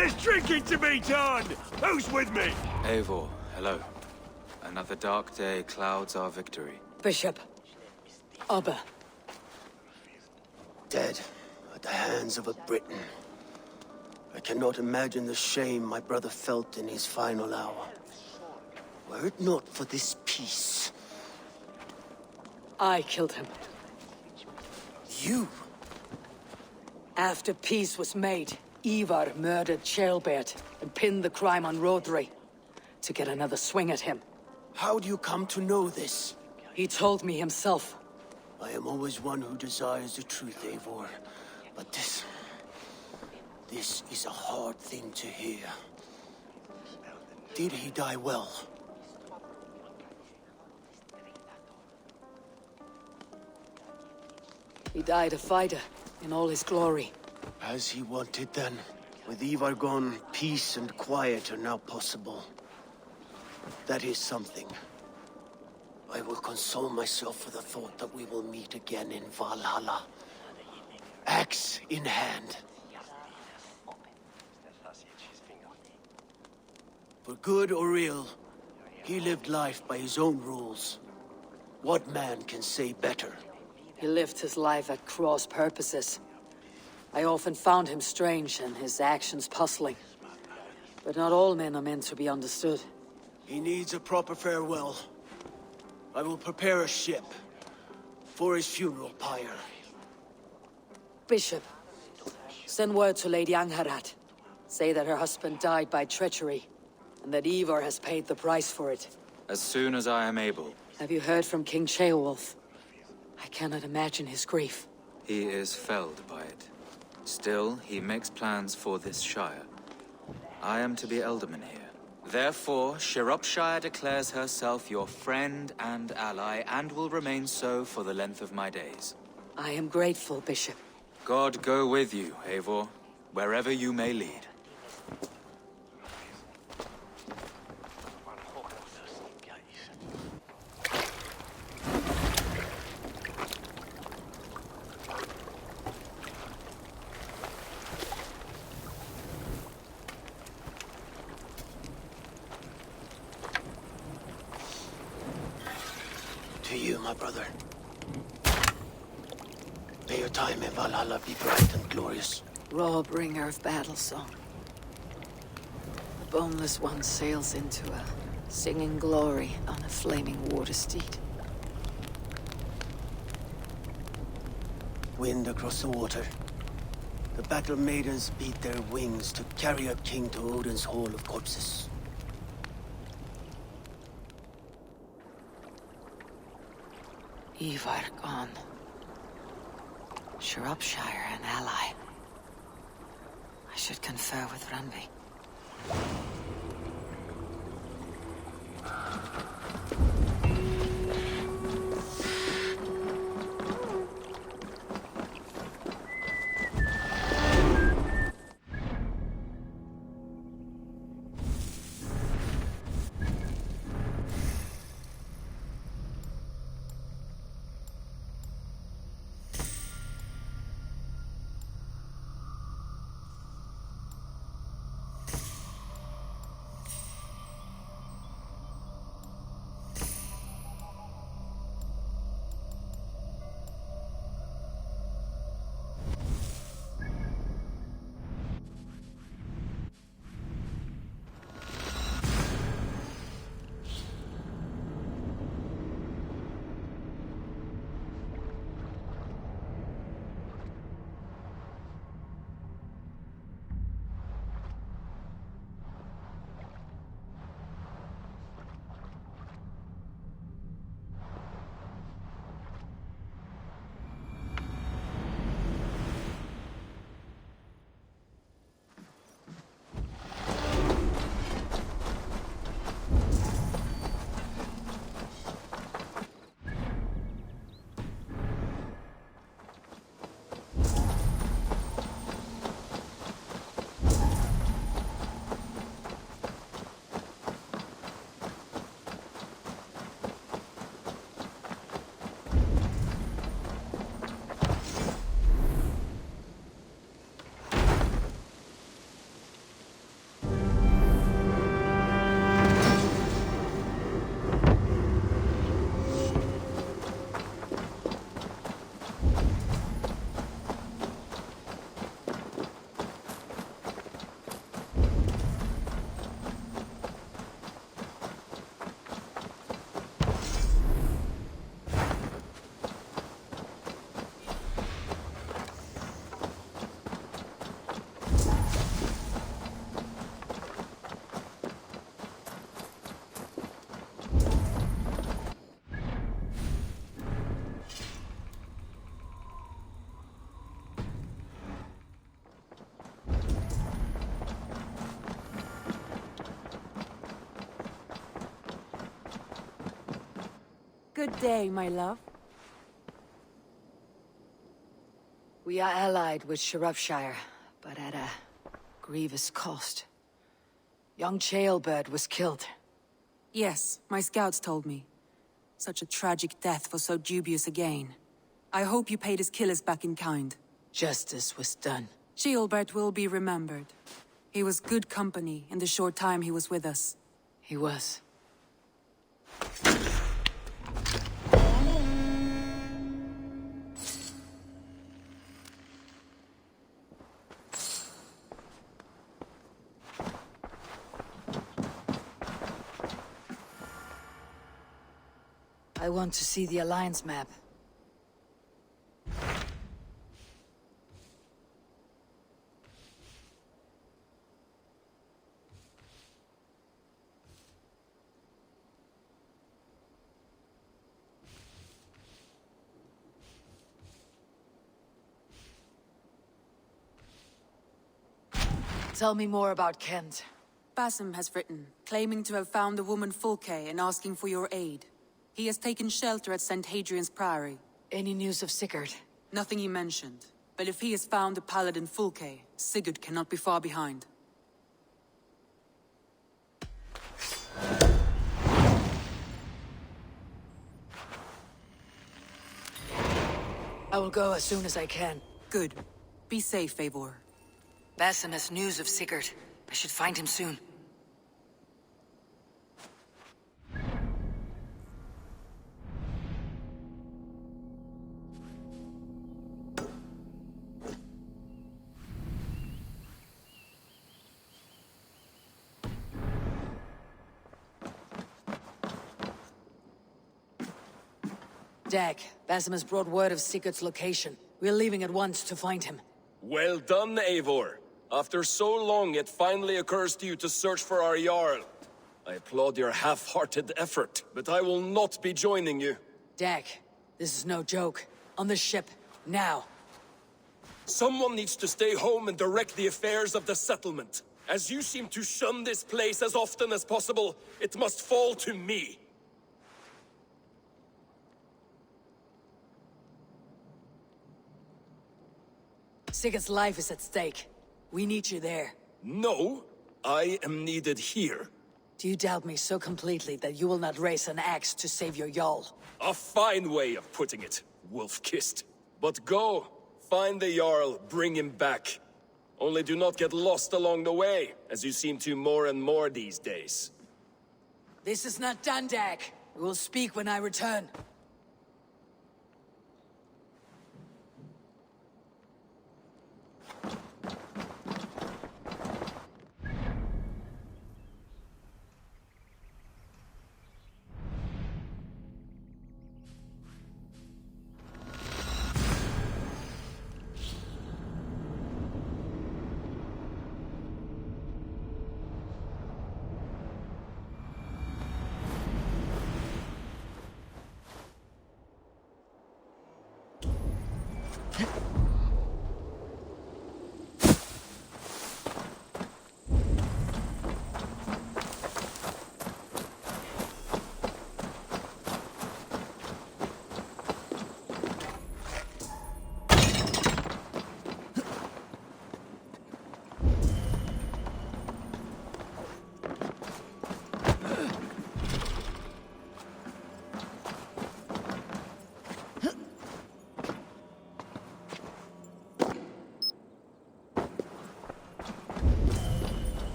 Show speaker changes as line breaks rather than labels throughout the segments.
There's drinking to be done! Who's with me?
Eivor, hello. Another dark day clouds our victory.
Bishop. Abba.
Dead at the hands of a Briton. I cannot imagine the shame my brother felt in his final hour. Were it not for this peace...
I killed him.
You?
After peace was made, Ivar murdered Ceolbert and pinned the crime on Rodri to get another swing at him.
How do you come to know this?
He told me himself.
I am always one who desires the truth, Eivor. But this is a hard thing to hear. Did he die well?
He died a fighter in all his glory.
As he wanted then. With Ivar gone, peace and quiet are now possible. That is something. I will console myself for the thought that we will meet again in Valhalla. Axe in hand. For good or ill, he lived life by his own rules. What man can say better?
He lived his life at cross purposes. I often found him strange and his actions puzzling. But not all men are meant to be understood.
He needs a proper farewell. I will prepare a ship for his funeral pyre.
Bishop, send word to Lady Angharad. Say that her husband died by treachery, and that Ivar has paid the price for it.
As soon as I am able.
Have you heard from King Ceolwulf? I cannot imagine his grief.
He is felled by it. Still, he makes plans for this shire. I am to be Elderman here. Therefore, Shropshire declares herself your friend and ally, and will remain so for the length of my days.
I am grateful, Bishop.
God go with you, Eivor, wherever you may lead.
To you, my brother. May your time in Valhalla be bright and glorious.
Raw bringer of battle song. The boneless one sails into a singing glory on a flaming water steed.
Wind across the water. The battle maidens beat their wings to carry a king to Odin's Hall of Corpses.
Ivar gone. Shropshire an ally. I should confer with Randvi.
Good day, my love.
We are allied with Shropshire, but at a grievous cost. Young Chaelbert was killed.
Yes, my scouts told me. Such a tragic death for so dubious a gain. I hope you paid his killers back in kind.
Justice was done.
Chaelbert will be remembered. He was good company in the short time he was with us.
He was. I want to see the Alliance map. Tell me more about Kent.
Basim has written, claiming to have found the woman Fulke and asking for your aid. He has taken shelter at St. Hadrian's Priory.
Any news of Sigurd?
Nothing he mentioned. But if he has found the paladin Fulke, Sigurd cannot be far behind.
I will go as soon as I can.
Good. Be safe, Eivor.
Basim has news of Sigurd. I should find him soon. Dag, Basim has brought word of Sigurd's location. We're leaving at once to find him.
Well done, Eivor. After so long, it finally occurs to you to search for our Jarl. I applaud your half-hearted effort, but I will not be joining you.
Dag, this is no joke. On the ship, now.
Someone needs to stay home and direct the affairs of the settlement. As you seem to shun this place as often as possible, it must fall to me.
Sigurd's life is at stake. We need you there.
No, I am needed here.
Do you doubt me so completely that you will not raise an axe to save your Jarl?
A fine way of putting it, wolf-kissed. But go, find the Jarl, bring him back. Only do not get lost along the way, as you seem to more and more these days.
This is not done, Dag. We will speak when I return.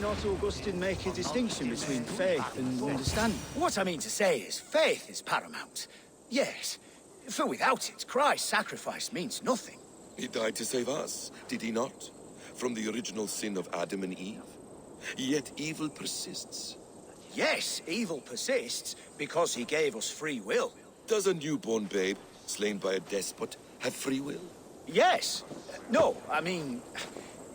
Not Augustine make a distinction between faith and understanding?
What I mean to say is, faith is paramount. Yes, for without it, Christ's sacrifice means nothing.
He died to save us, did he not? From the original sin of Adam and Eve. Yet evil persists.
Yes, evil persists because he gave us free will.
Does a newborn babe, slain by a despot, have free will?
Yes. No, I mean,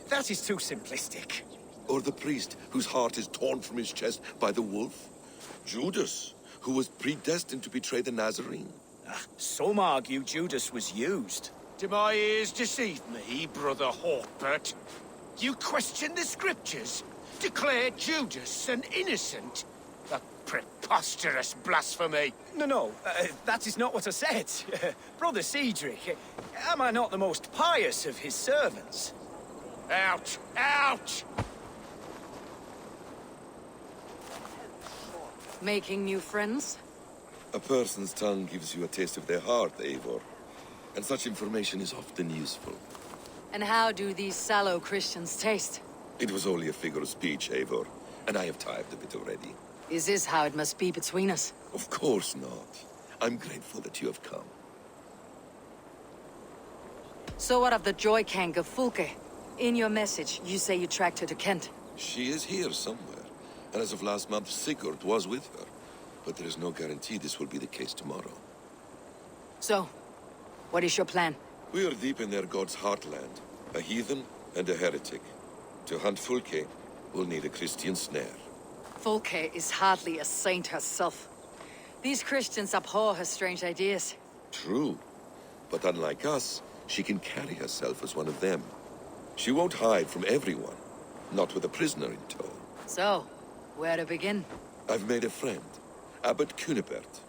that is too simplistic.
Or the priest whose heart is torn from his chest by the wolf? Judas, who was predestined to betray the Nazarene?
Some argue Judas was used.
Do my ears deceive me, Brother Hawkbert? You question the scriptures? Declare Judas an innocent? A preposterous blasphemy!
No, that is not what I said. Brother Cedric, am I not the most pious of his servants?
Out! Out!
Making new friends?
A person's tongue gives you a taste of their heart, Eivor. And such information is often useful.
And how do these sallow Christians taste?
It was only a figure of speech, Eivor. And I have tithed a bit already.
Is this how it must be between us?
Of course not. I'm grateful that you have come.
So what of the Joy Kang of Fulke? In your message, you say you tracked her to Kent.
She is here somewhere, and as of last month, Sigurd was with her. But there is no guarantee this will be the case tomorrow.
So, what is your plan?
We are deep in their god's heartland, a heathen and a heretic. To hunt Fulke, we'll need a Christian snare.
Fulke is hardly a saint herself. These Christians abhor her strange ideas.
True, but unlike us, she can carry herself as one of them. She won't hide from everyone, not with a prisoner in tow.
So, where to begin?
I've made a friend, Abbot Cunibert,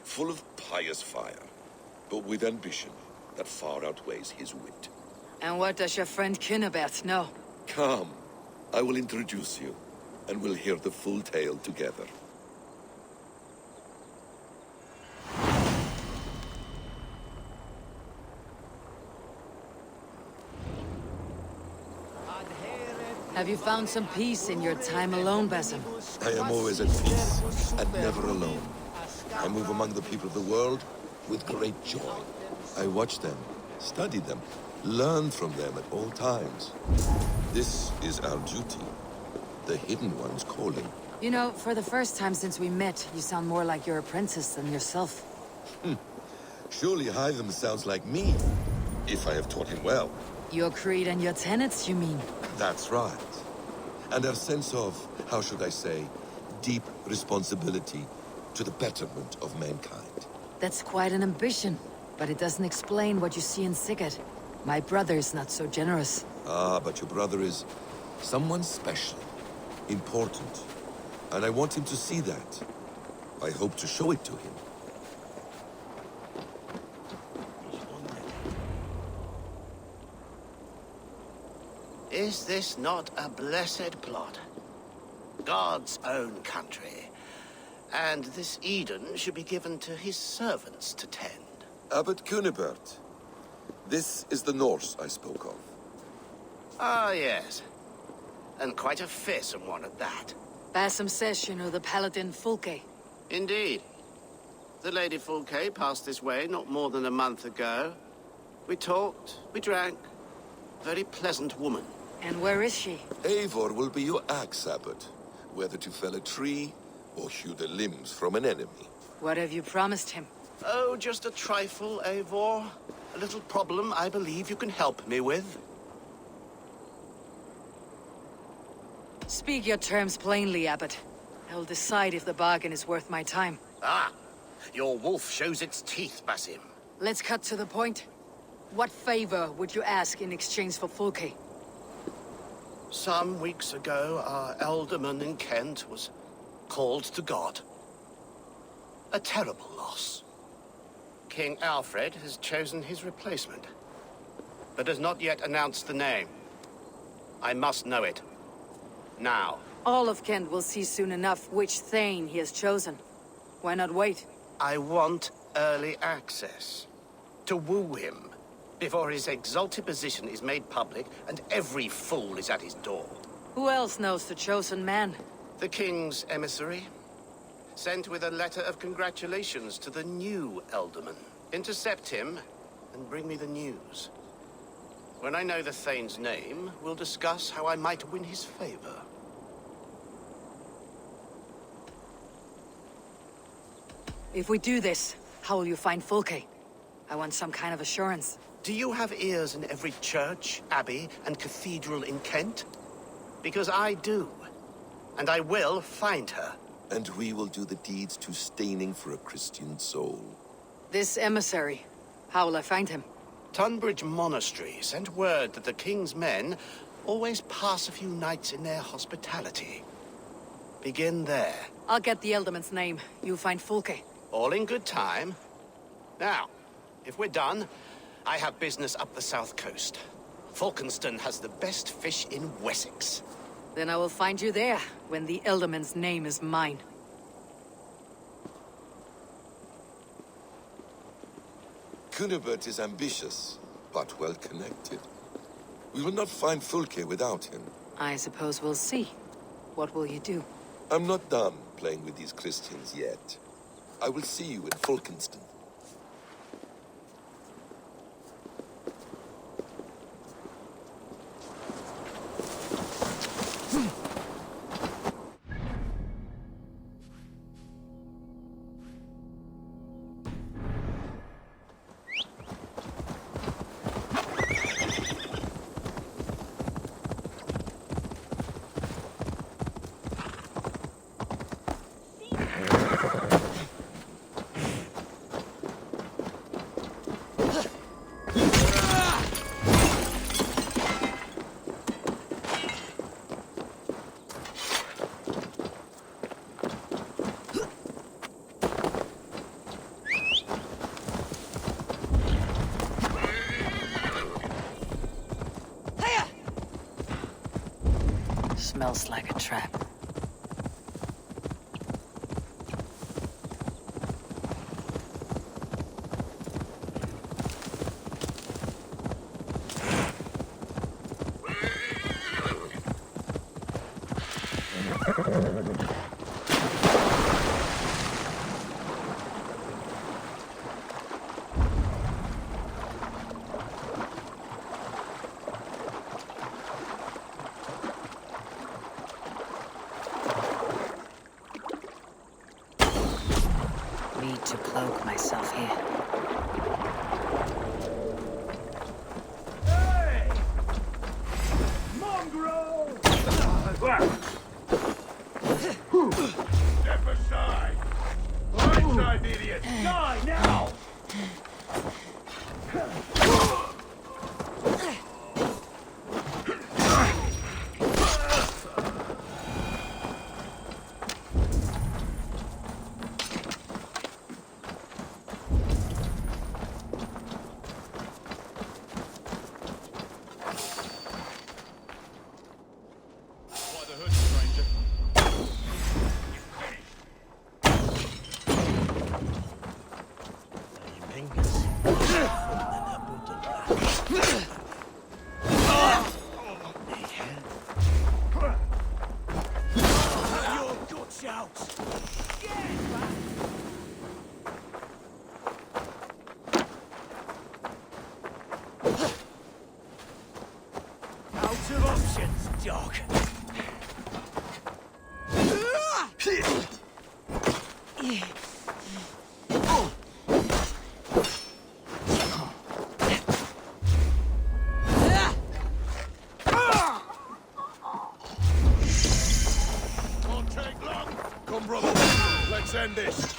full of pious fire, but with ambition that far outweighs his wit.
And what does your friend Cunibert know?
Come, I will introduce you, and we'll hear the full tale together.
Have you found some peace in your time alone, Basim?
I am always at peace, and never alone. I move among the people of the world with great joy. I watch them, study them, learn from them at all times. This is our duty. The Hidden One's calling.
You know, for the first time since we met, you sound more like your apprentice than yourself.
Surely Hytham sounds like me, if I have taught him well.
Your creed and your tenets, you mean?
That's right. And our sense of, how should I say, deep responsibility to the betterment of mankind.
That's quite an ambition, but it doesn't explain what you see in Sigurd. My brother is not so generous.
Ah, but your brother is someone special, important, and I want him to see that. I hope to show it to him.
Is this not a blessed plot? God's own country. And this Eden should be given to his servants to tend.
Abbot Cunibert. This is the Norse I spoke of.
Ah, yes. And quite a fearsome one at that.
Basim says you know the paladin Fulke.
Indeed. The Lady Fulke passed this way not more than a month ago. We talked, we drank. Very pleasant woman.
And where is she?
Eivor will be your axe, Abbot. Whether to fell a tree or hew the limbs from an enemy.
What have you promised him?
Oh, just a trifle, Eivor. A little problem I believe you can help me with.
Speak your terms plainly, Abbot. I'll decide if the bargain is worth my time.
Ah, your wolf shows its teeth, Basim.
Let's cut to the point. What favor would you ask in exchange for Fulke?
Some weeks ago, our alderman in Kent was called to God. A terrible loss. King Alfred has chosen his replacement, but has not yet announced the name. I must know it. Now.
All of Kent will see soon enough which Thane he has chosen. Why not wait?
I want early access. To woo him, before his exalted position is made public and every fool is at his door.
Who else knows the chosen man?
The king's emissary, sent with a letter of congratulations to the new alderman. Intercept him and bring me the news. When I know the Thane's name, we'll discuss how I might win his favor.
If we do this, how will you find Fulke? I want some kind of assurance.
Do you have ears in every church, abbey, and cathedral in Kent? Because I do. And I will find her.
And we will do the deeds too staining for a Christian soul.
This emissary, how will I find him?
Tunbridge Monastery sent word that the king's men always pass a few nights in their hospitality. Begin there.
I'll get the Elderman's name. You find Fulke.
All in good time. Now, if we're done, I have business up the south coast. Falkenston has the best fish in Wessex.
Then I will find you there, when the Elderman's name is mine.
Cunibert is ambitious, but well-connected. We will not find Fulke without him.
I suppose we'll see. What will you do?
I'm not done playing with these Christians yet. I will see you in Falkenston.
smells like a trap. Need to cloak myself here.
Hey! Mongrel! Step aside! Blindside, idiot! Die now! Out of options, dog. Won't take long. Come, brother. Let's end this.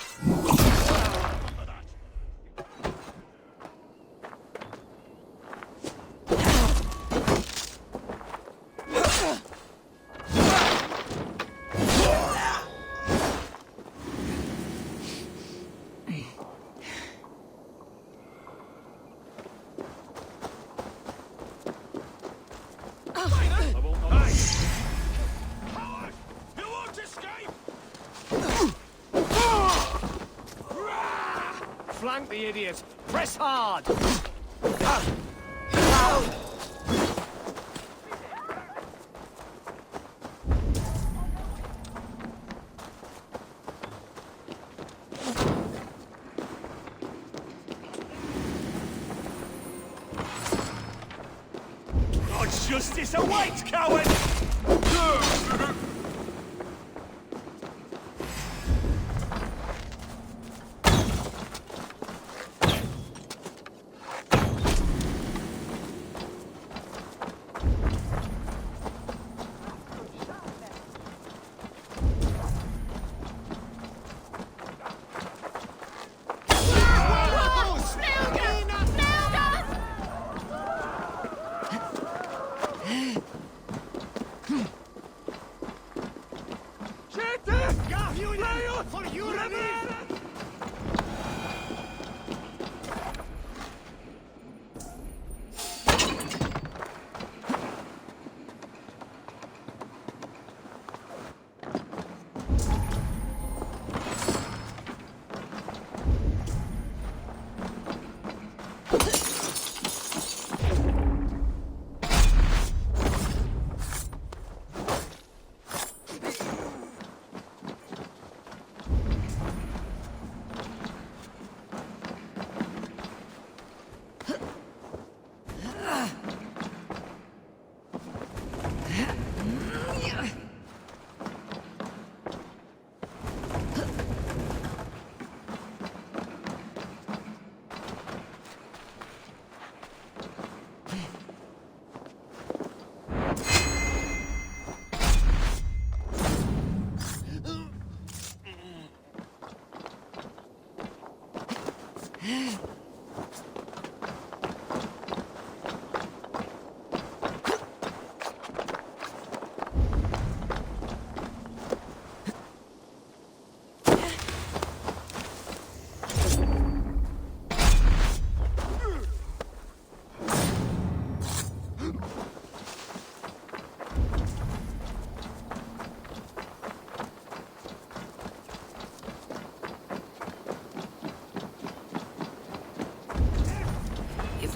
Flank the idiot! Press hard! God's justice awaits, coward!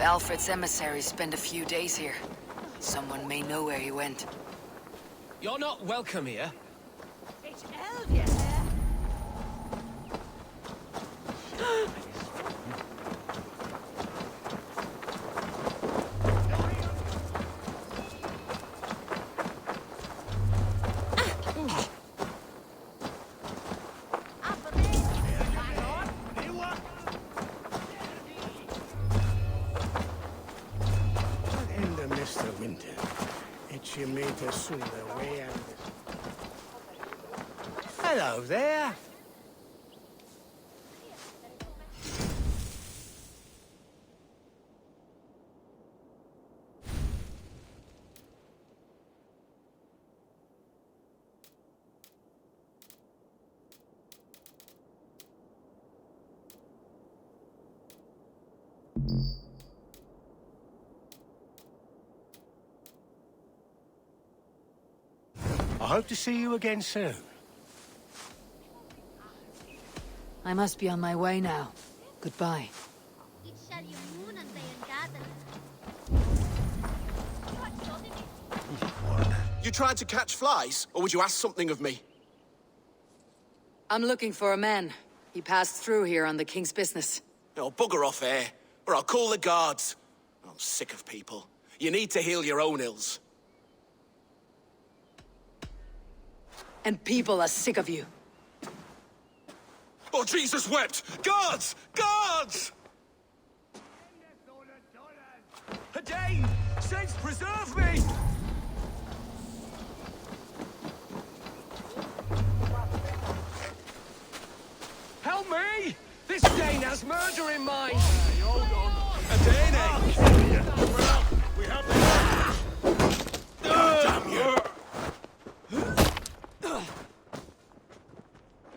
Alfred's emissaries spend a few days here, someone may know where he went.
You're not welcome here.
It's Elvia.
Mr. Winter, it's your mate soon away and... Hello there. I hope to see you again soon.
I must be on my way now. Goodbye.
You tried to catch flies, or would you ask something of me?
I'm looking for a man. He passed through here on the king's business.
Oh, bugger off here, or I'll call the guards. I'm sick of people. You need to heal your own ills.
And people are sick of you.
Oh, Jesus wept! Guards! Guards!
Hadain! Saints preserve me! Help me! This Dane has murder in mind!
Hold on.
Hadain!
Well, we have the... Damn you!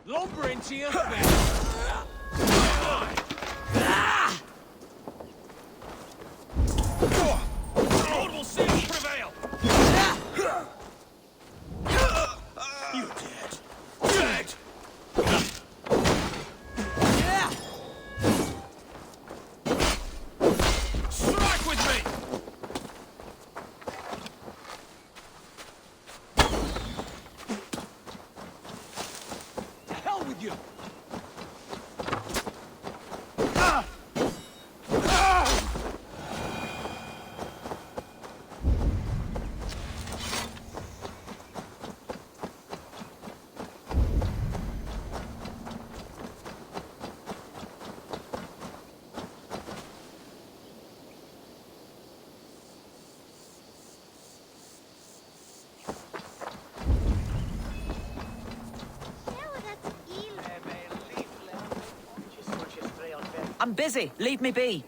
Lumber into your face!
Lord will see us prevail! You're dead. Dead! Strike with me!
To hell with you!
I'm busy. Leave me be.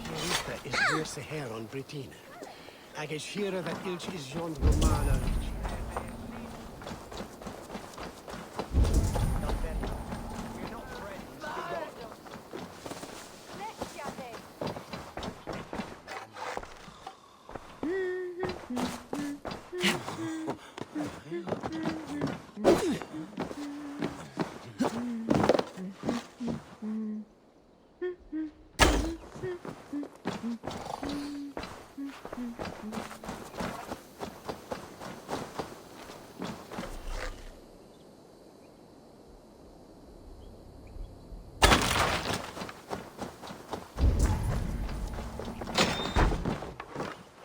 Chiarista is verse her on Britina. Ag is shira that ilch is John Romana.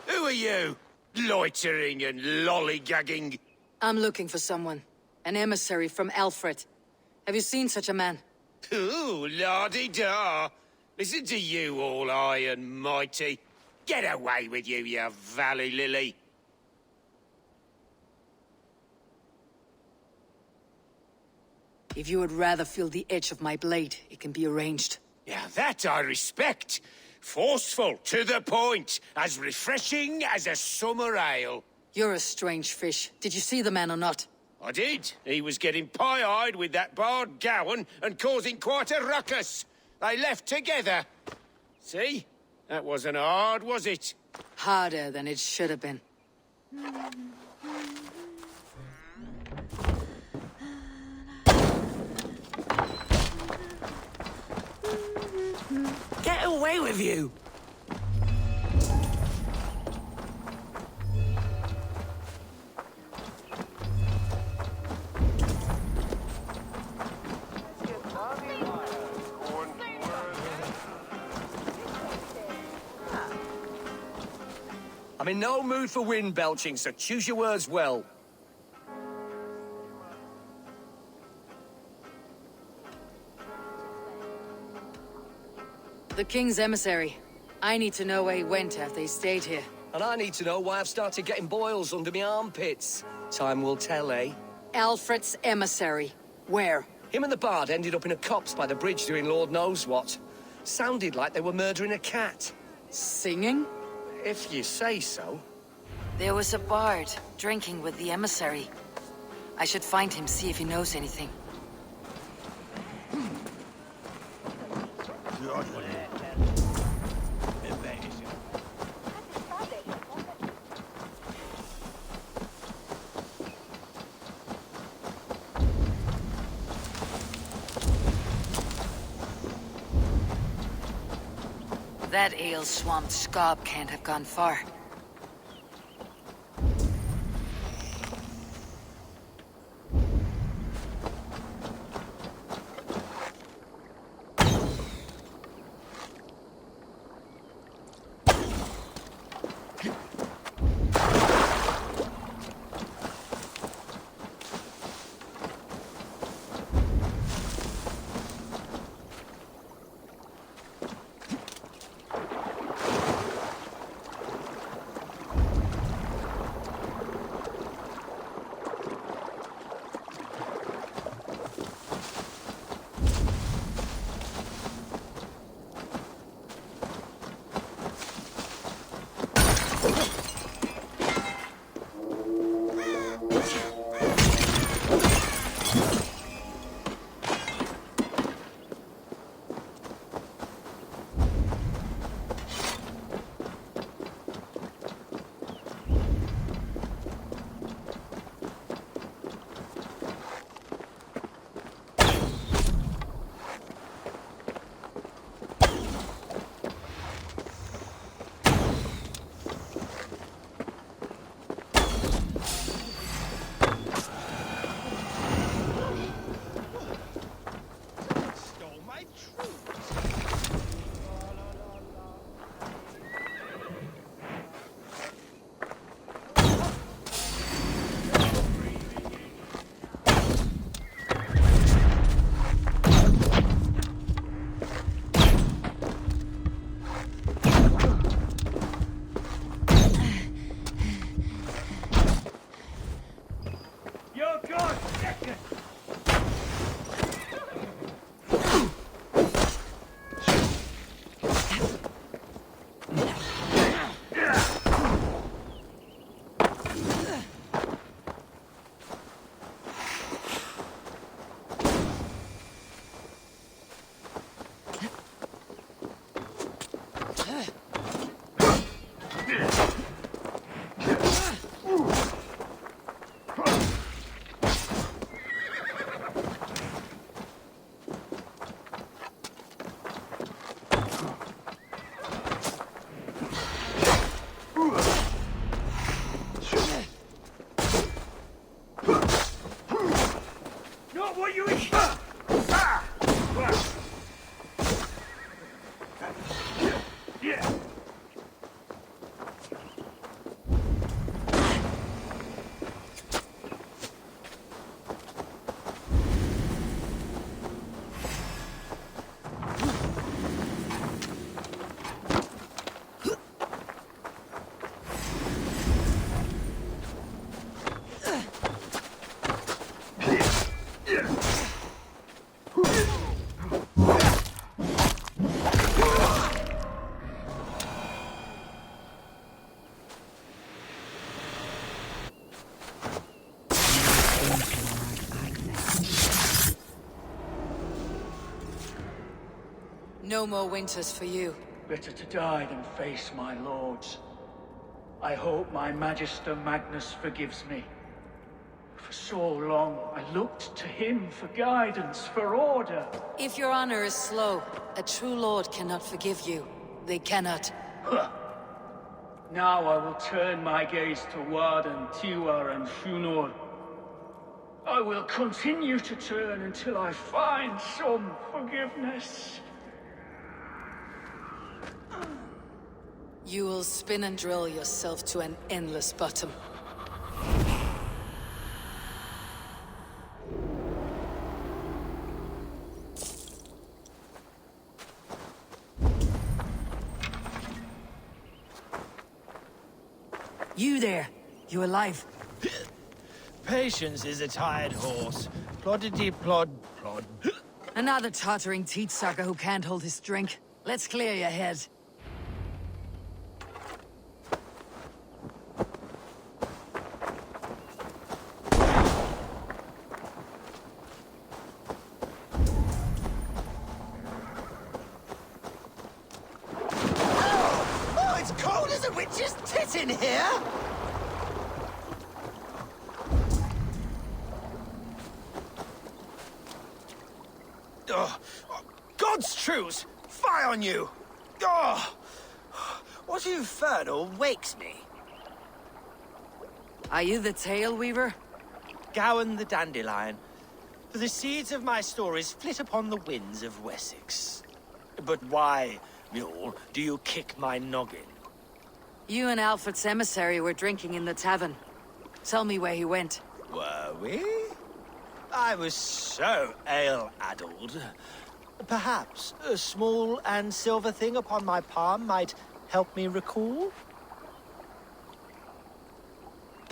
Who are you? Loitering and lollygagging.
I'm looking for someone. An emissary from Alfred. Have you seen such a man?
Ooh, la-di-da. Listen to you, all high and mighty. Get away with you, you valley lily.
If you would rather feel the edge of my blade, it can be arranged.
Yeah, that I respect. Forceful, to the point, as refreshing as a summer ale.
You're a strange fish. Did you see the man or not?
I did. He was getting pie-eyed with that bard Gowan and causing quite a ruckus. They left together. See? That wasn't hard, was it?
Harder than it should have been.
away with you! I'm in no mood for wind belching, so choose your words well.
The King's emissary. I need to know where he went after he stayed here.
And I need to know why I've started getting boils under my armpits. Time will tell, eh?
Alfred's emissary. Where?
Him and the bard ended up in a copse by the bridge doing Lord knows what. Sounded like they were murdering a cat.
Singing?
If you say so.
There was a bard drinking with the emissary. I should find him, see if he knows anything. That ale-swamped scob can't have gone far. No more winters for you.
Better to die than face my lords. I hope my Magister Magnus forgives me. For so long, I looked to him for guidance, for order.
If your honor is slow, a true lord cannot forgive you. They cannot.
Now I will turn my gaze to Warden, Tiwar, and Shunor. I will continue to turn until I find some forgiveness.
You will spin and drill yourself to an endless bottom. You there! You alive?
Patience is a tired horse. Ploddity plod plod.
Another tottering teat sucker who can't hold his drink. Let's clear your head.
Oh, it's cold as a witch's tit in here! God's truce! Fie on you! Oh, what infernal wakes me?
Are you the Tail Weaver?
Gowan the Dandelion. For the seeds of my stories flit upon the winds of Wessex. But why, mule, do you kick my noggin?
You and Alfred's emissary were drinking in the tavern. Tell me where he went.
Were we? I was so ale-addled. Perhaps a small and silver thing upon my palm might help me recall?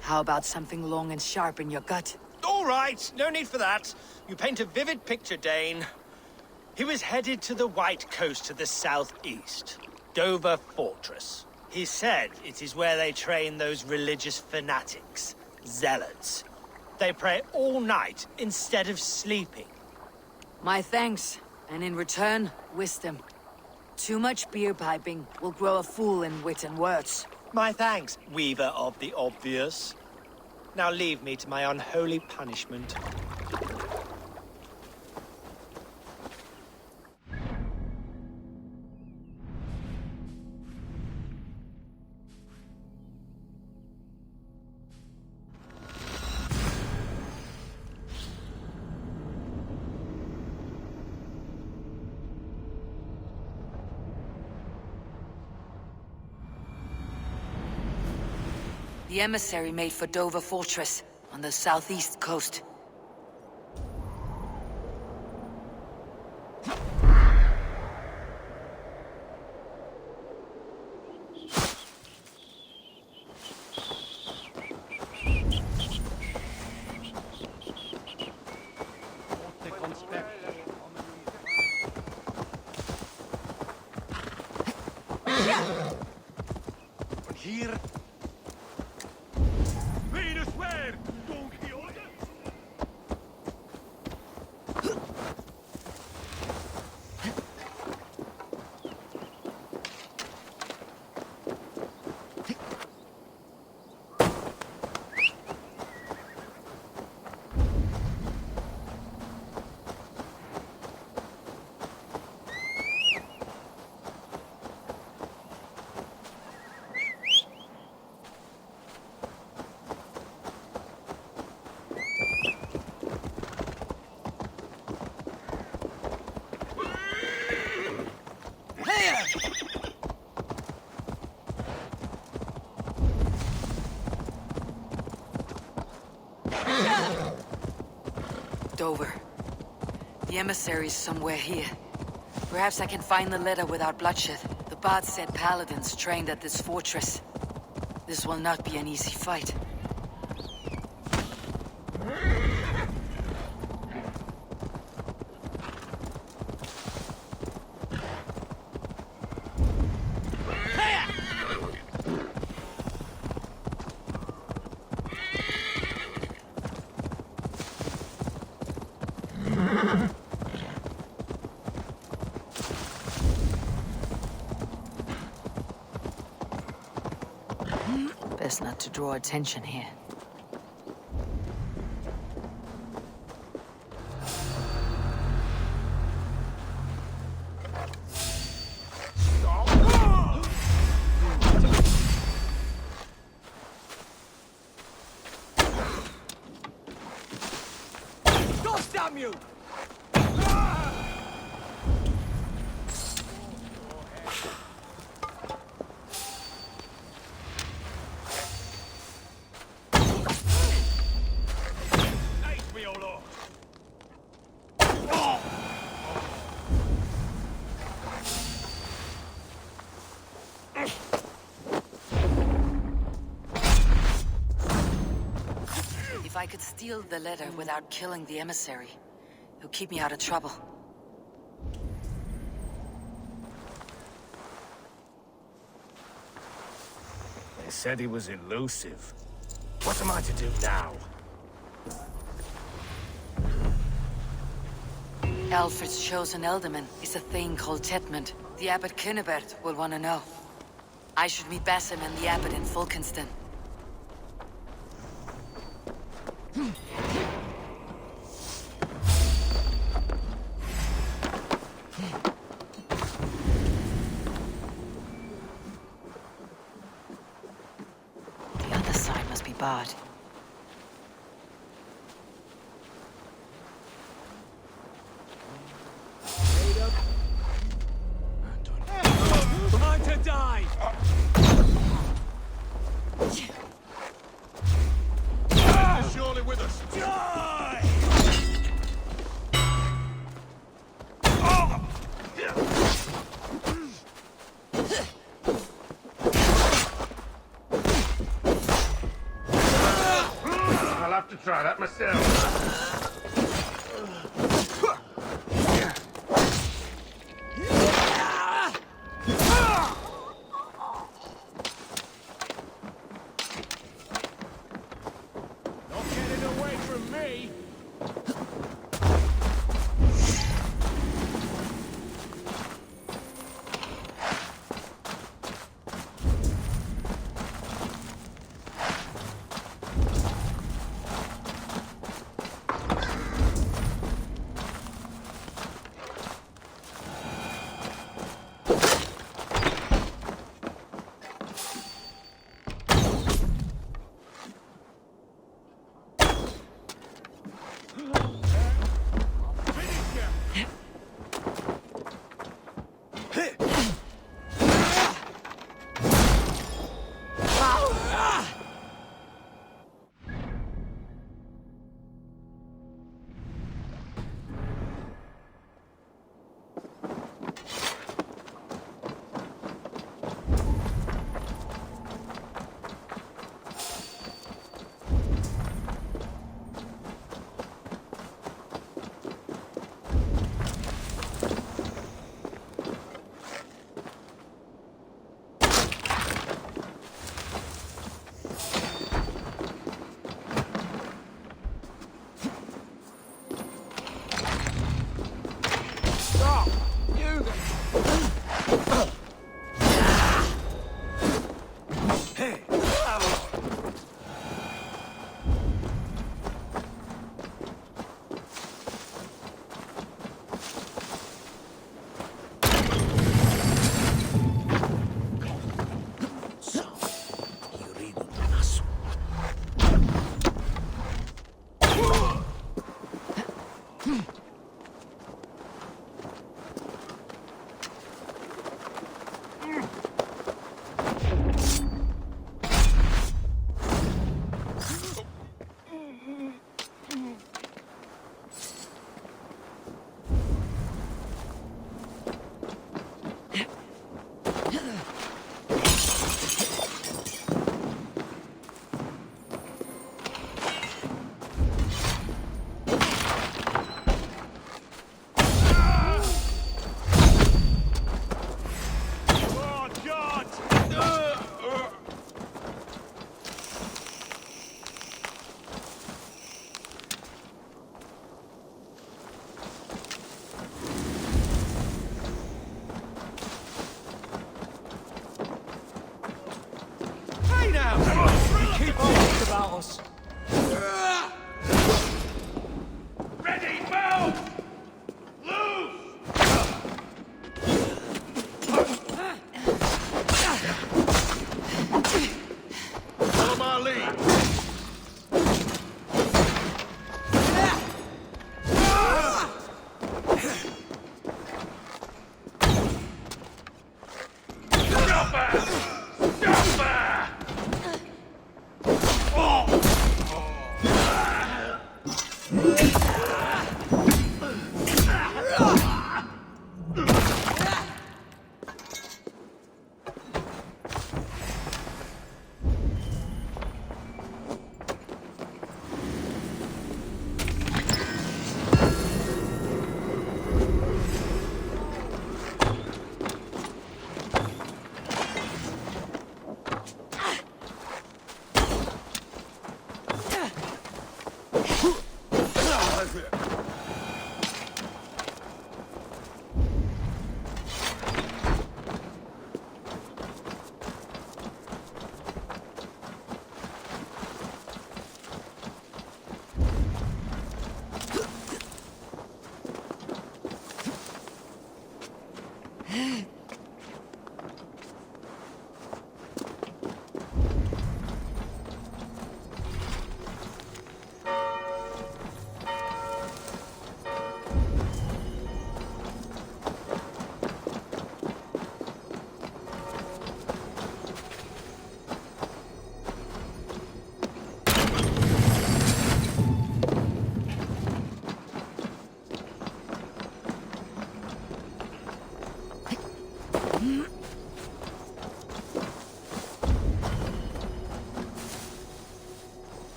How about something long and sharp in your gut?
All right, no need for that. You paint a vivid picture, Dane. He was headed to the White Coast to the southeast, Dover Fortress. He said it is where they train those religious fanatics, zealots. They pray all night instead of sleeping.
My thanks, and in return, wisdom. Too much beer piping will grow a fool in wit and words.
My thanks, Weaver of the Obvious. Now leave me to my unholy punishment.
The emissary made for Dover Fortress, on the southeast coast.
Hier.
Dover. The emissary's somewhere here. Perhaps I can find the letter without bloodshed. The bard said paladins trained at this fortress. This will not be an easy fight. Best not to draw attention here.
Damn you!
If I could steal the letter without killing the emissary, it would keep me out of trouble.
They said he was elusive. What am I to do now?
Alfred's chosen ealdorman is a thing called Tetmund. The Abbot Cynibert will want to know. I should meet Basim and the Abbot in Fulkenston. The other side must be barred.
Time to die!
Surely with us.
I'll have to try that myself.
Not getting away from me!
Keep talking about us.
Ready, move! Loose! Follow my lead.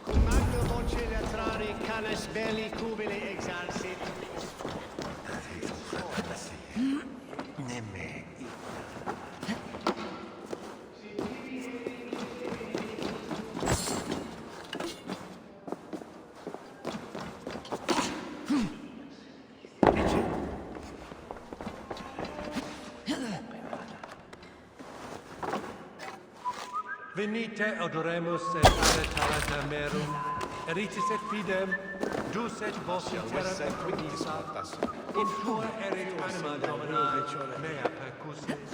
Cum magno voce latrari canes belli cubili exarsit. Nemme. Venite odoremus et aretalata merum, eritis et fidem, dus et vos terra perquisa, in tua erit anima domini, mea percussis.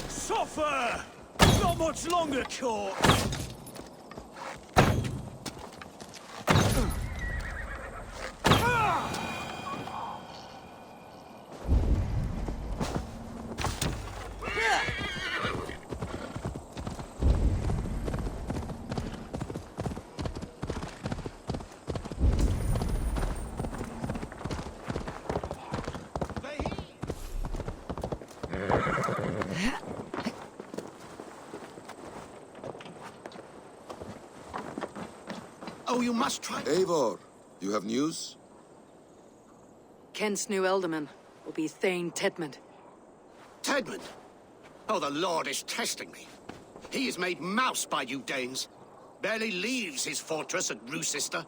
Suffer! Not much longer, court!
Oh, you must try.
Eivor, you have news?
Kent's new Elderman will be Thane Tedmund.
Tedmund? Oh, the Lord is testing me. He is made mouse by you Danes. Barely leaves his fortress at Roosister.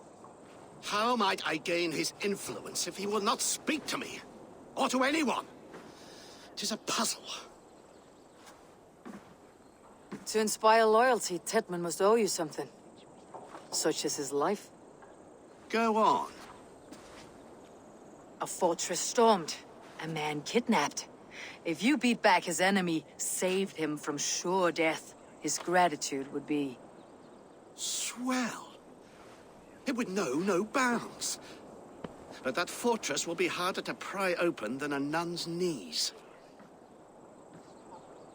How might I gain his influence if he will not speak to me? Or to anyone? 'Tis a puzzle.
To inspire loyalty, Tedmund must owe you something. Such as his life.
Go on.
A fortress stormed. A man kidnapped. If you beat back his enemy, saved him from sure death, his gratitude would be...
Swell. It would know no bounds. But that fortress will be harder to pry open than a nun's knees.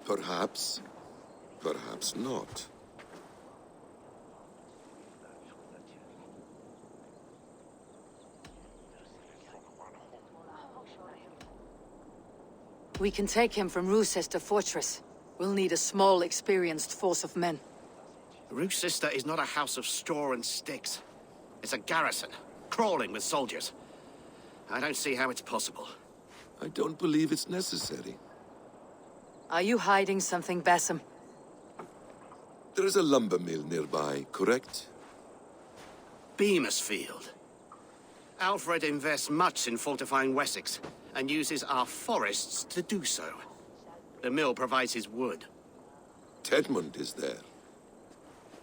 Perhaps. Perhaps not.
We can take him from Rochester Fortress. We'll need a small, experienced force of men.
Rochester is not a house of straw and sticks. It's a garrison, crawling with soldiers. I don't see how it's possible.
I don't believe it's necessary.
Are you hiding something, Bassam?
There is a lumber mill nearby, correct?
Beamisfield. Alfred invests much in fortifying Wessex, and uses our forests to do so. The mill provides his wood.
Tedmund is there.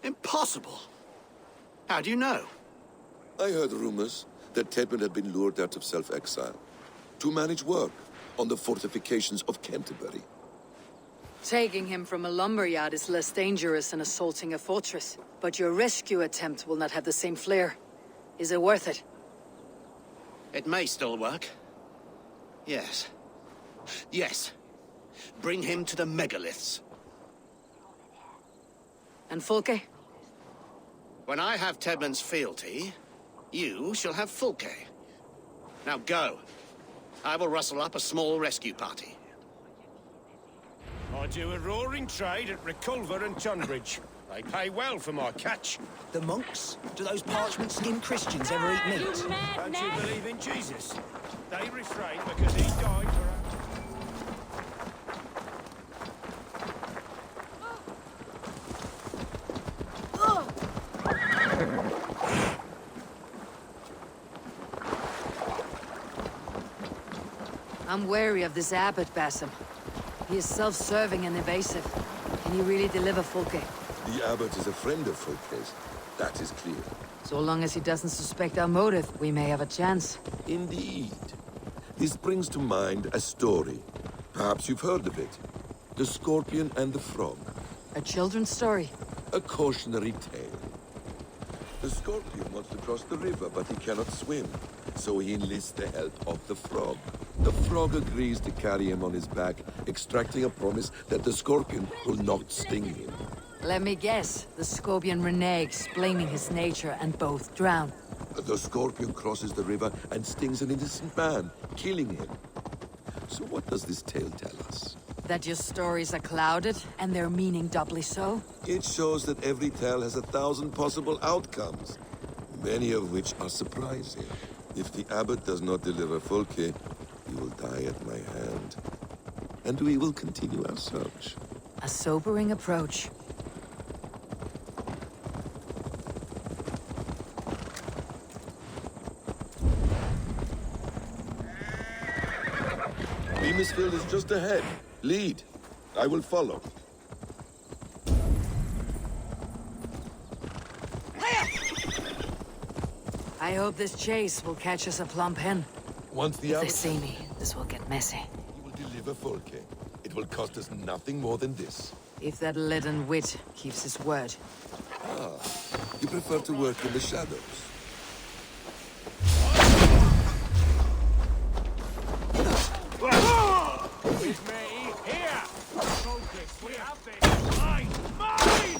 Impossible! How do you know?
I heard rumors that Tedmund had been lured out of self-exile to manage work on the fortifications of Canterbury.
Taking him from a lumberyard is less dangerous than assaulting a fortress. But your rescue attempt will not have the same flair. Is it worth it?
It may still work. Yes. Yes. Bring him to the megaliths.
And Fulke?
When I have Tedmund's fealty, you shall have Fulke. Now go. I will rustle up a small rescue party.
I do a roaring trade at Reculver and Tunbridge. They pay well for my catch.
The monks? Do those parchment-skinned Christians ever eat meat?
Don't you believe in Jesus? They refrain because he died for us.
I'm wary of this abbot, Bassam. He is self-serving and evasive. Can you really deliver Fulke?
The abbot is a friend of Fulke's. That is clear.
So long as he doesn't suspect our motive, we may have a chance.
Indeed. This brings to mind a story. Perhaps you've heard of it. The Scorpion and the Frog.
A children's story?
A cautionary tale. The Scorpion wants to cross the river, but he cannot swim. So he enlists the help of the Frog. The Frog agrees to carry him on his back, extracting a promise that the Scorpion will not sting him.
Let me guess. The Scorpion reneges, blaming his nature, and both drown.
The Scorpion crosses the river and stings an innocent man, killing him. So what does this tale tell us?
That your stories are clouded, and their meaning doubly so?
It shows that every tale has 1,000 possible outcomes, many of which are surprising. If the abbot does not deliver Fulke, he will die at my hand. And we will continue our search.
A sobering approach.
Beamisfield is just ahead. Lead. I will follow.
I hope this chase will catch us a plump hen.
Once the
If they
abbot...
see me, this will get messy.
He will deliver Fulke. It will cost us nothing more than this.
If that leaden wit keeps his word.
Ah, you prefer to work in the shadows.
With me, here! Focus, we have this! Mine! Mine!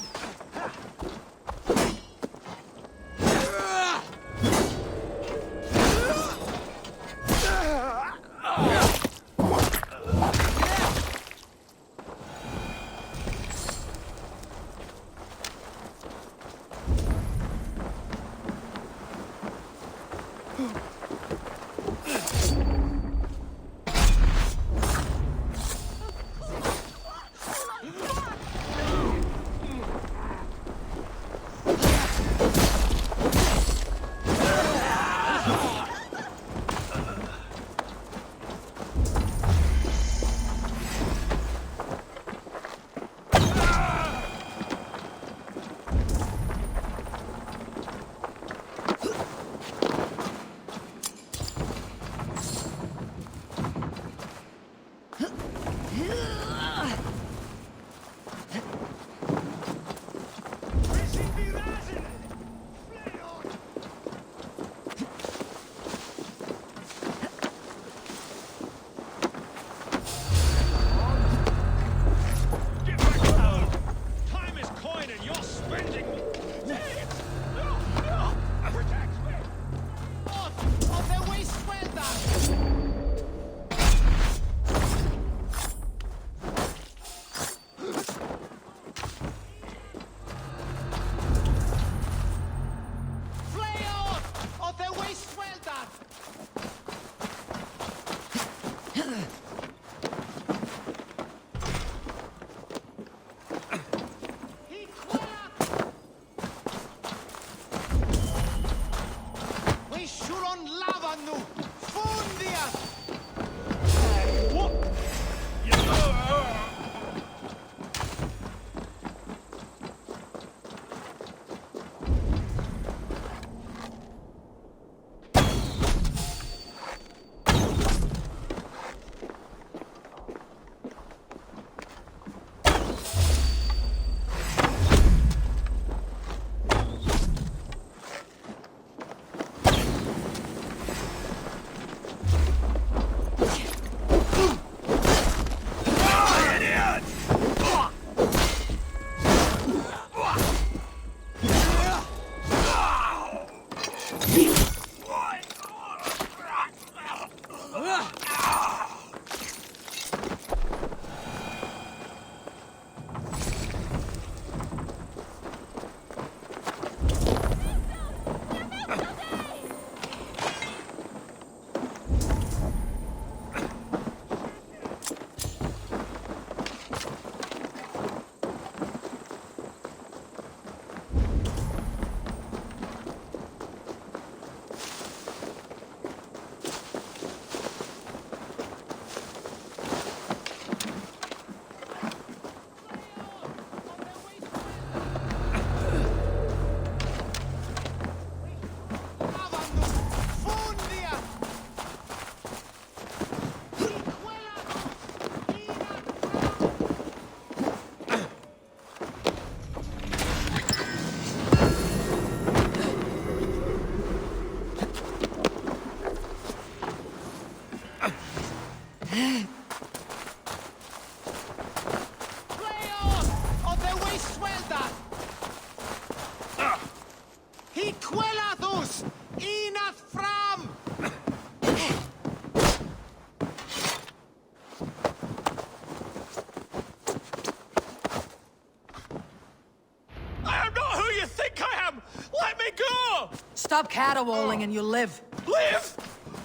I am not who you think I am! Let me go!
Stop caterwauling and you'll live.
Live!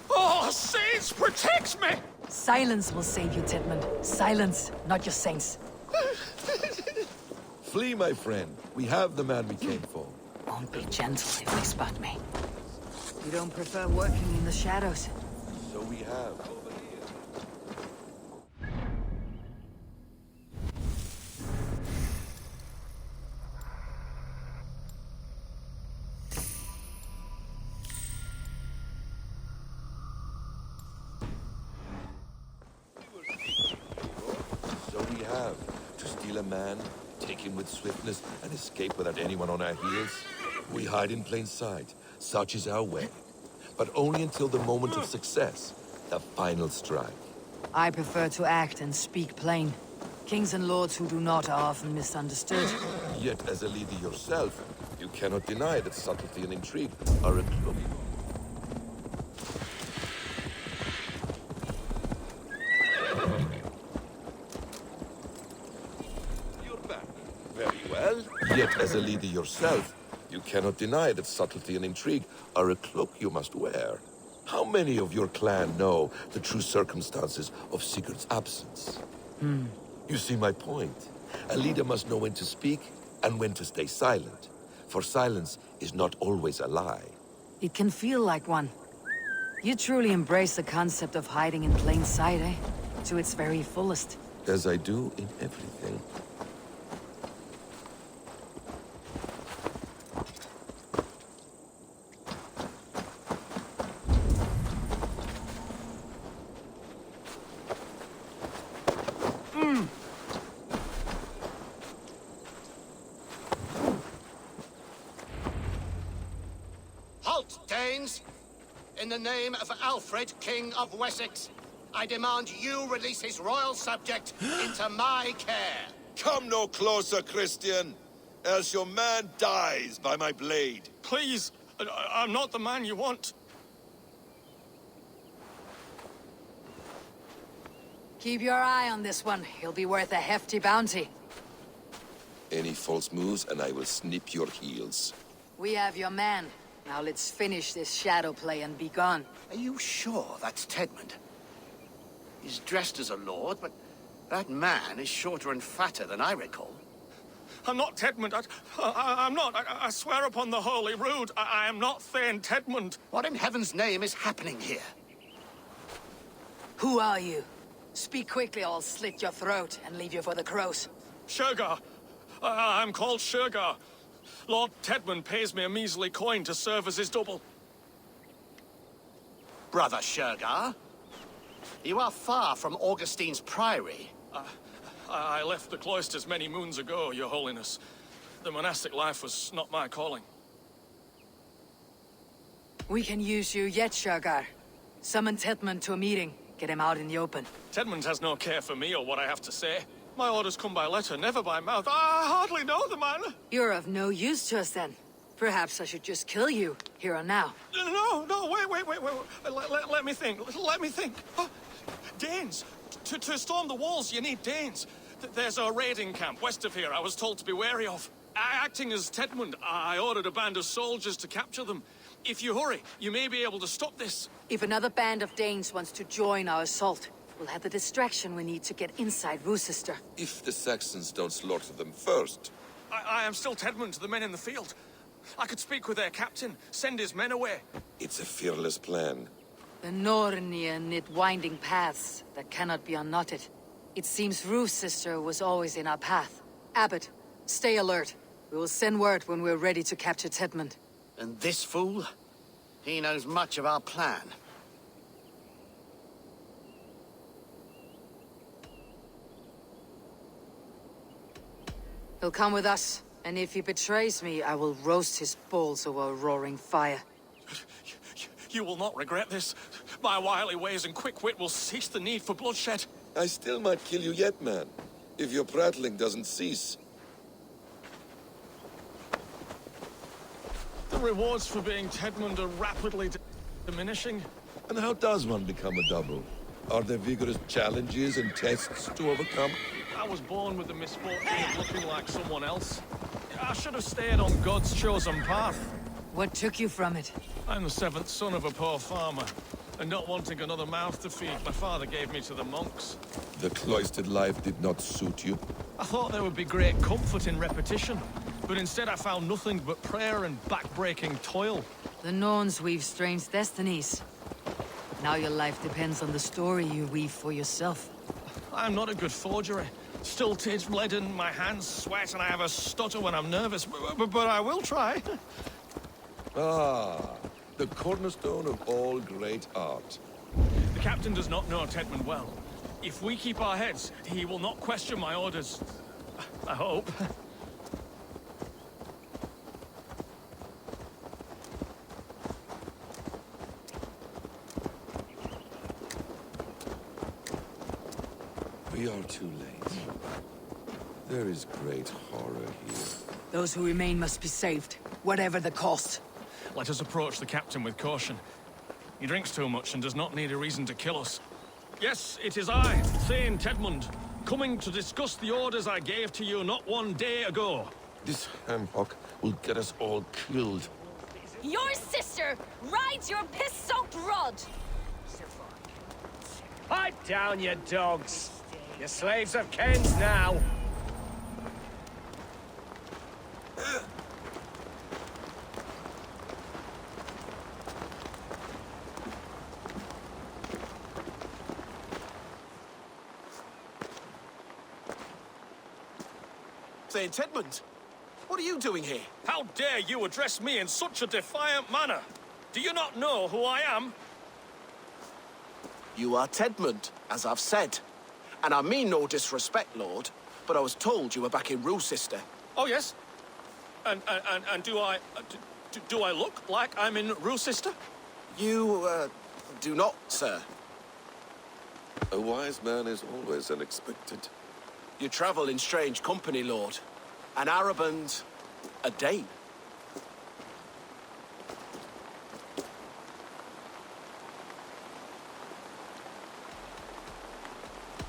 Oh, saints, protect me!
Silence will save you, Tedmund. Silence, not your saints.
Flee, my friend. We have the man we came for.
Won't be gentle if they spot me. You don't prefer working in the shadows?
So we have. So we have. To steal a man, take him with swiftness, and escape without anyone on our heels. We hide in plain sight. Such is our way. But only until the moment of success. The final strike.
I prefer to act and speak plain. Kings and lords who do not are often misunderstood.
Yet, as a leader yourself, you cannot deny that subtlety and intrigue are a clue. You're back. Very well. Yet, as a leader yourself, you cannot deny that subtlety and intrigue are a cloak you must wear. How many of your clan know the true circumstances of Sigurd's absence? You see my point. A leader must know when to speak and when to stay silent. For silence is not always a lie.
It can feel like one. You truly embrace the concept of hiding in plain sight, eh? To its very fullest.
As I do in everything.
Halt, Danes! In the name of Alfred, King of Wessex, I demand you release his royal subject into my care.
Come no closer, Christian, else your man dies by my blade.
Please, I'm not the man you want.
Keep your eye on this one. He'll be worth a hefty bounty.
Any false moves and I will snip your heels.
We have your man. Now let's finish this shadow play and be gone.
Are you sure that's Tedmund? He's dressed as a lord, but that man is shorter and fatter than I recall.
I'm not Tedmund. I'm not. I swear upon the Holy Rood, I am not Thane Tedmund.
What in heaven's name is happening here?
Who are you? Speak quickly or I'll slit your throat and leave you for the crows.
Shergar. I'm called Shergar. Lord Tedmund pays me a measly coin to serve as his double.
Brother Shergar? You are far from Augustine's priory.
I left the cloisters many moons ago, Your Holiness. The monastic life was not my calling.
We can use you yet, Shergar. Summon Tedmund to a meeting. Get him out in the open.
Tedmund has no care for me or what I have to say. My orders come by letter, never by mouth. I hardly know the man.
You're of no use to us then. Perhaps I should just kill you, here and now.
No, wait. Let me think. Let me think. Oh, Danes. To storm the walls, you need Danes. There's a raiding camp west of here I was told to be wary of. Acting as Tedmund, I ordered a band of soldiers to capture them. If you hurry, you may be able to stop this.
If another band of Danes wants to join our assault, we'll have the distraction we need to get inside Rochester.
If the Saxons don't slaughter them first.
I am still Tedmund to the men in the field. I could speak with their captain, send his men away.
It's a fearless plan.
The Nornir knit winding paths that cannot be unknotted. It seems Rochester was always in our path. Abbot, stay alert. We will send word when we're ready to capture Tedmund.
And this fool? He knows much of our plan.
He'll come with us, and if he betrays me, I will roast his balls over a roaring fire.
You will not regret this. My wily ways and quick wit will cease the need for bloodshed.
I still might kill you yet, man, if your prattling doesn't cease.
The rewards for being Tedmund are rapidly diminishing.
And how does one become a double? Are there vigorous challenges and tests to overcome?
I was born with the misfortune of looking like someone else. I should have stayed on God's chosen path.
What took you from it?
I'm the seventh son of a poor farmer, and not wanting another mouth to feed, my father gave me to the monks.
The cloistered life did not suit you?
I thought there would be great comfort in repetition, but instead I found nothing but prayer and back-breaking toil.
The Norns weave strange destinies. Now your life depends on the story you weave for yourself.
I'm not a good forgery. Stilted, leaden, my hands sweat, and I have a stutter when I'm nervous, but I will try.
Ah, the cornerstone of all great art.
The captain does not know Tedmund well. If we keep our heads, he will not question my orders. I hope.
We are too late. There is great horror here.
Those who remain must be saved, whatever the cost.
Let us approach the captain with caution. He drinks too much and does not need a reason to kill us. Yes, it is I, Thane Tedmund, coming to discuss the orders I gave to you not one day ago.
This hamhock will get us all killed.
Your sister rides your piss-soaked rod!
Pipe down, you dogs! Your slaves have Ken's now!
Thane Tedmund, what are you doing here?
How dare you address me in such a defiant manner? Do you not know who I am?
You are Tedmund, as I've said. And I mean no disrespect, Lord, but I was told you were back in Rochester.
Oh, yes? And do I... do I look like I'm in Rochester?
You, do not, sir.
A wise man is always unexpected.
You travel in strange company, Lord. An Arab and a Dane.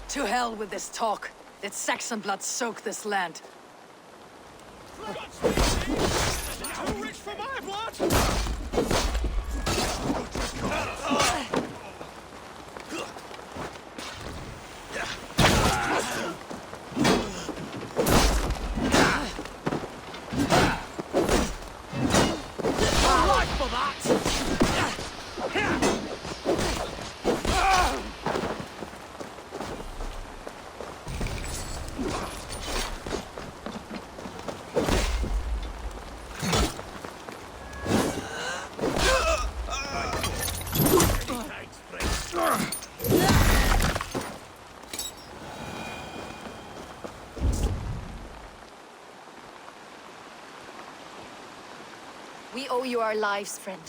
To hell with this talk. Let Saxon blood soak this land.
Too rich for my blood!
We owe you our lives, friend.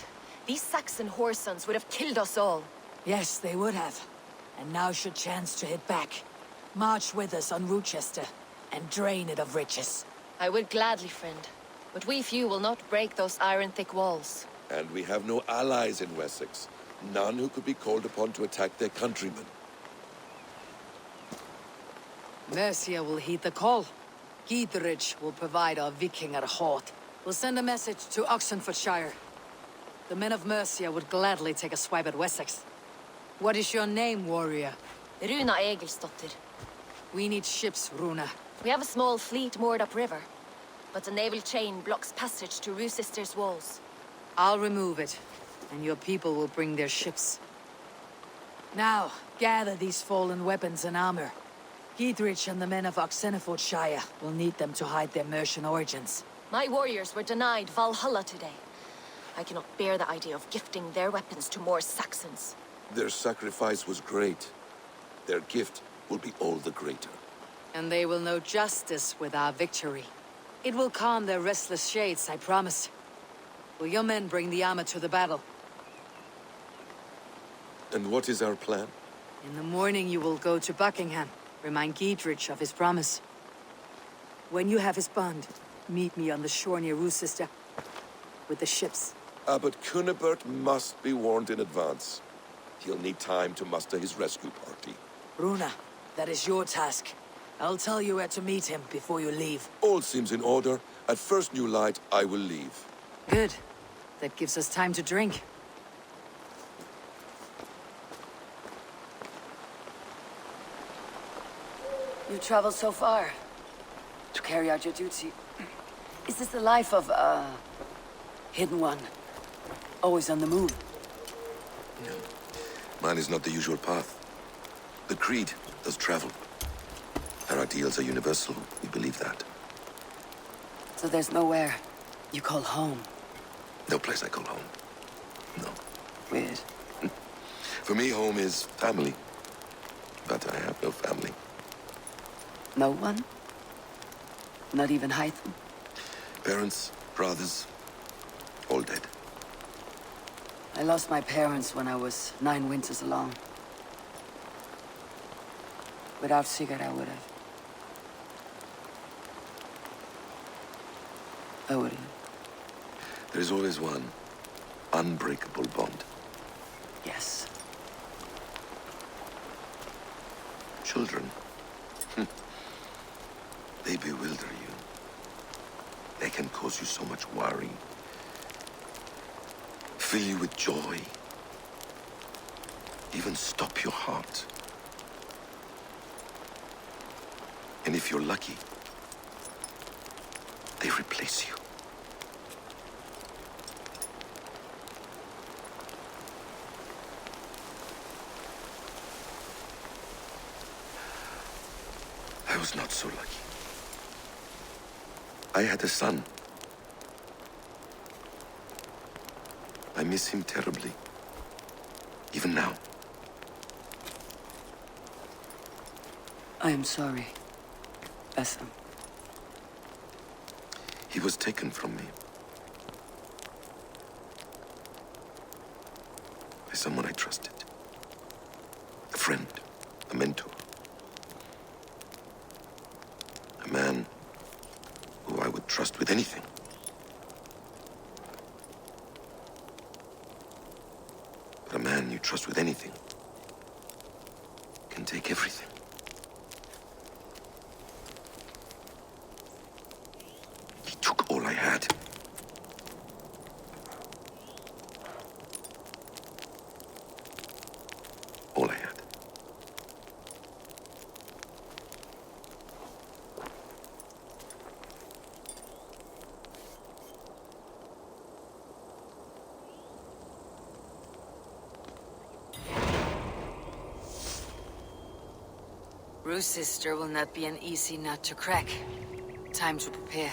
These Saxon whoresons would have killed us all.
Yes, they would have. And now should chance to hit back. March with us on Rochester, and drain it of riches.
I would gladly, friend. But we few will not break those iron-thick walls.
And we have no allies in Wessex. None who could be called upon to attack their countrymen.
Mercia will heed the call. Gidrich will provide our Vikinger Hort. We'll send a message to Oxenfordshire. The men of Mercia would gladly take a swipe at Wessex. What is your name, warrior?
Runa Egilsdotter.
We need ships, Runa.
We have a small fleet moored upriver, but the naval chain blocks passage to Rochester's walls.
I'll remove it, and your people will bring their ships. Now, gather these fallen weapons and armor. Gidrich and the men of Oxenfordshire will need them to hide their Mercian origins.
My warriors were denied Valhalla today. I cannot bear the idea of gifting their weapons to more Saxons.
Their sacrifice was great. Their gift will be all the greater.
And they will know justice with our victory. It will calm their restless shades, I promise. Will your men bring the armor to the battle?
And what is our plan?
In the morning you will go to Buckingham, remind Gidrich of his promise. When you have his bond, meet me on the shore near Rochester with the ships.
Abbot Cunibert must be warned in advance. He'll need time to muster his rescue party.
Runa, that is your task. I'll tell you where to meet him before you leave.
All seems in order. At first new light, I will leave.
Good. That gives us time to drink. You've traveled so far to carry out your duty. Is this the life of a hidden one? Always on the move?
No. Mine is not the usual path. The Creed does travel. Our ideals are universal. We believe that.
So there's nowhere you call home?
No place I call home. No.
Weird.
For me, home is family. But I have no family.
No one? Not even Hytham?
Parents, brothers, all dead.
I lost my parents when I was 9 winters along. Without Sigurd, I would have. I would have.
There is always one unbreakable bond.
Yes.
Children. They bewilder you. They can cause you so much worry. Fill you with joy. Even stop your heart. And if you're lucky, they replace you. I was not so lucky. I had a son. I miss him terribly. Even now.
I am sorry, Essam.
He was taken from me. By someone I trusted. A friend, a mentor. A man who I would trust with anything. But a man you trust with anything can take everything. He took all I had. All I had.
Rue's sister will not be an easy nut to crack. Time to prepare.